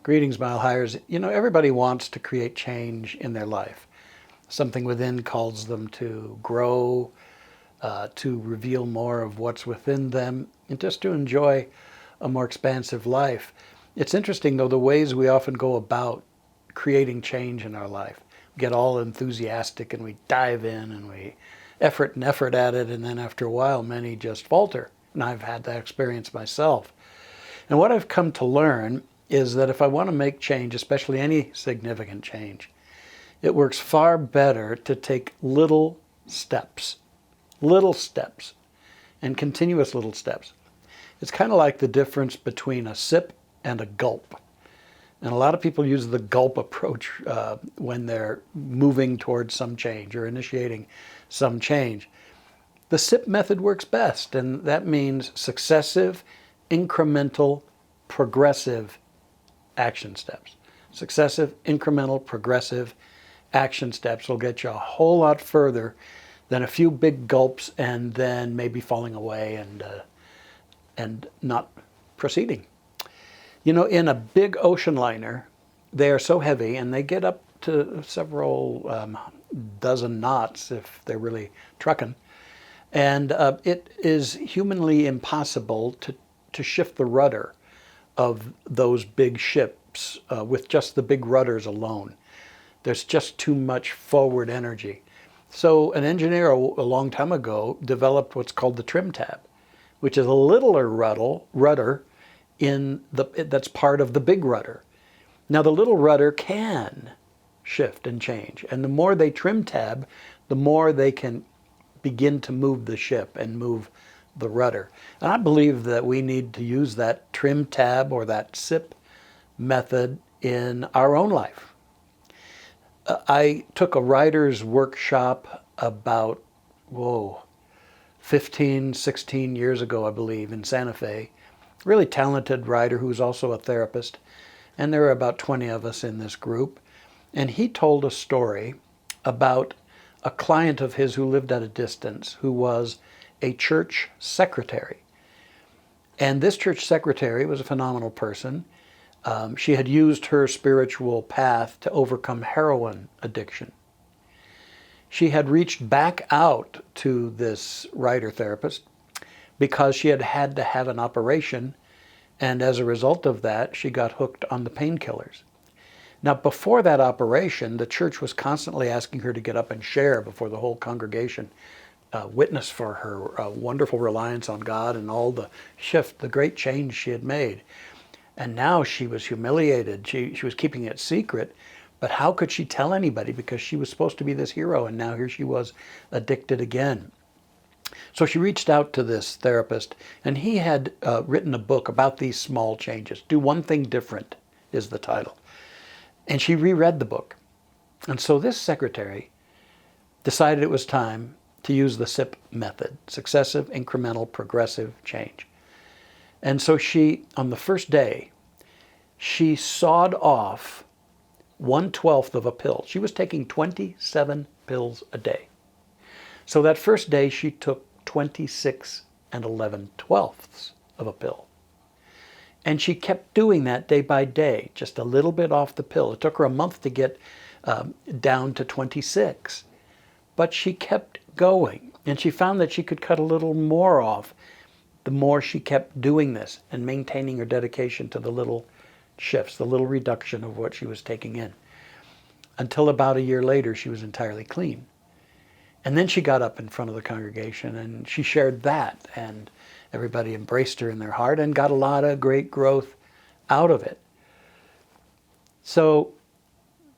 Greetings, Mile Highers. You know, everybody wants to create change in their life. Something within calls them to grow, to reveal more of what's within them, and just to enjoy a more expansive life. It's interesting, though, the ways we often go about creating change in our life. We get all enthusiastic and we dive in and we effort at it, and then after a while, many just falter. And I've had that experience myself. And what I've come to learn is that if I want to make change, especially any significant change, it works far better to take little steps, and continuous little steps. It's kind of like the difference between a sip and a gulp. And a lot of people use the gulp approach when they're moving towards some change or initiating some change. The sip method works best, and that means successive, incremental, progressive action steps. Successive, incremental, progressive action steps will get you a whole lot further than a few big gulps and then maybe falling away and not proceeding. You know, in a big ocean liner, they are so heavy and they get up to several dozen knots if they're really trucking. And it is humanly impossible to shift the rudder of those big ships with just the big rudders alone. There's just too much forward energy. So an engineer a long time ago developed what's called the trim tab, which is a littler rudder that's part of the big rudder. Now the little rudder can shift and change, and the more they trim tab, the more they can begin to move the ship and move the rudder. And I believe that we need to use that trim tab or that sip method in our own life. I took a writer's workshop about, 15, 16 years ago, I believe, in Santa Fe. Really talented writer who was also a therapist. And there were about 20 of us in this group. And he told a story about a client of his who lived at a distance, who was a church secretary. And this church secretary was a phenomenal person. She had used her spiritual path to overcome heroin addiction. She had reached back out to this writer therapist because she had had to have an operation, and as a result of that, she got hooked on the painkillers. Now, before that operation, the church was constantly asking her to get up and share before the whole congregation, witness for her wonderful reliance on God and all the shift, the great change she had made. And now she was humiliated. She was keeping it secret, but how could she tell anybody? Because she was supposed to be this hero, and now here she was addicted again. So she reached out to this therapist, and he had written a book about these small changes. Do One Thing Different is the title. And she reread the book. And so this secretary decided it was time to use the SIP method, successive, incremental, progressive change. And so she, on the first day, she sawed off 1/12 of a pill. She was taking 27 pills a day. So that first day she took 26 11/12 of a pill. And she kept doing that day by day, just a little bit off the pill. It took her a month to get down to 26. But she kept going, and she found that she could cut a little more off the more she kept doing this and maintaining her dedication to the little shifts, the little reduction of what she was taking in. Until about a year later, she was entirely clean. And then she got up in front of the congregation and she shared that, and everybody embraced her in their heart and got a lot of great growth out of it. So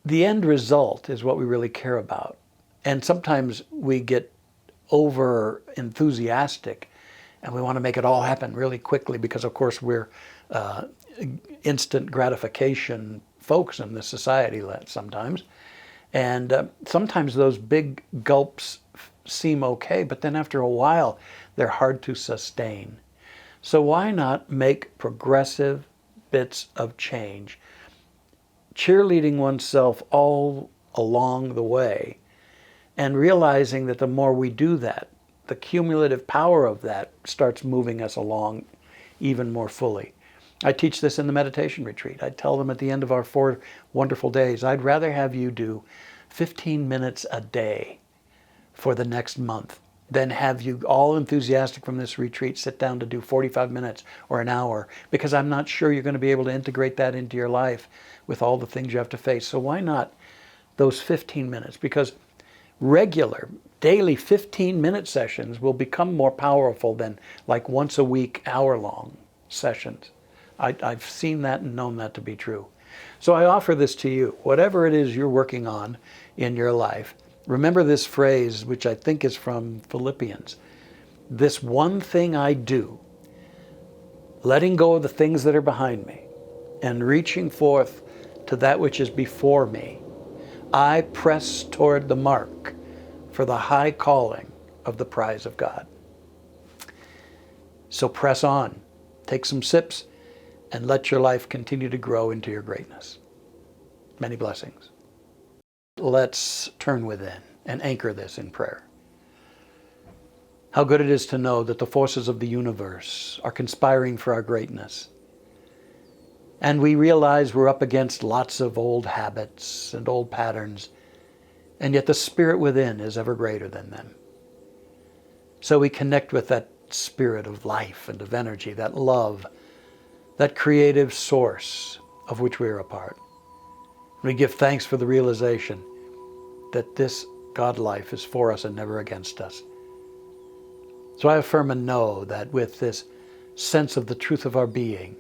the end result is what we really care about. And sometimes we get over enthusiastic and we want to make it all happen really quickly because, of course, we're instant gratification folks in this society sometimes. And sometimes those big gulps seem okay, but then after a while, they're hard to sustain. So why not make progressive bits of change, cheerleading oneself all along the way, and realizing that the more we do that, the cumulative power of that starts moving us along even more fully. I teach this in the meditation retreat. I tell them at the end of our 4 wonderful days, I'd rather have you do 15 minutes a day for the next month than have you all enthusiastic from this retreat sit down to do 45 minutes or an hour, because I'm not sure you're going to be able to integrate that into your life with all the things you have to face. So why not those 15 minutes? Because regular, daily 15-minute sessions will become more powerful than like once a week, hour-long sessions. I've seen that and known that to be true. So I offer this to you. Whatever it is you're working on in your life, remember this phrase, which I think is from Philippians. This one thing I do, letting go of the things that are behind me and reaching forth to that which is before me, I press toward the mark for the high calling of the prize of God. So press on, take some sips, and let your life continue to grow into your greatness. Many blessings. Let's turn within and anchor this in prayer. How good it is to know that the forces of the universe are conspiring for our greatness. And we realize we're up against lots of old habits and old patterns, and yet the spirit within is ever greater than them. So we connect with that spirit of life and of energy, that love, that creative source of which we are a part. We give thanks for the realization that this God life is for us and never against us. So I affirm and know that with this sense of the truth of our being,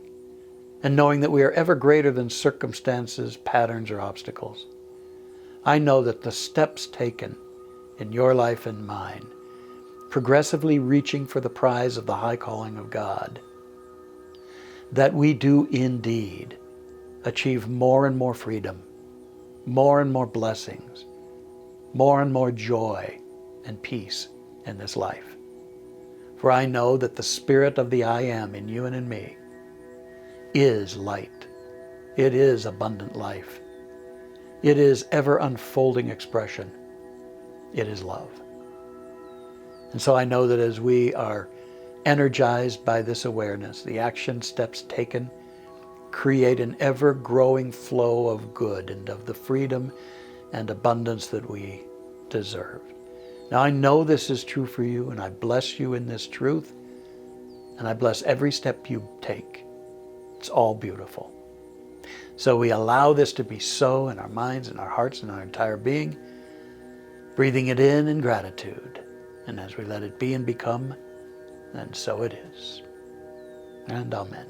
and knowing that we are ever greater than circumstances, patterns, or obstacles, I know that the steps taken in your life and mine, progressively reaching for the prize of the high calling of God, that we do indeed achieve more and more freedom, more and more blessings, more and more joy and peace in this life. For I know that the spirit of the I am in you and in me is light. It is abundant life. It is ever unfolding expression. It is love. And so I know that as we are energized by this awareness, the action steps taken create an ever-growing flow of good and of the freedom and abundance that we deserve. Now I know this is true for you, and I bless you in this truth, and I bless every step you take. It's all beautiful. So we allow this to be so in our minds and our hearts and our entire being, breathing it in gratitude. And as we let it be and become, and so it is. And amen.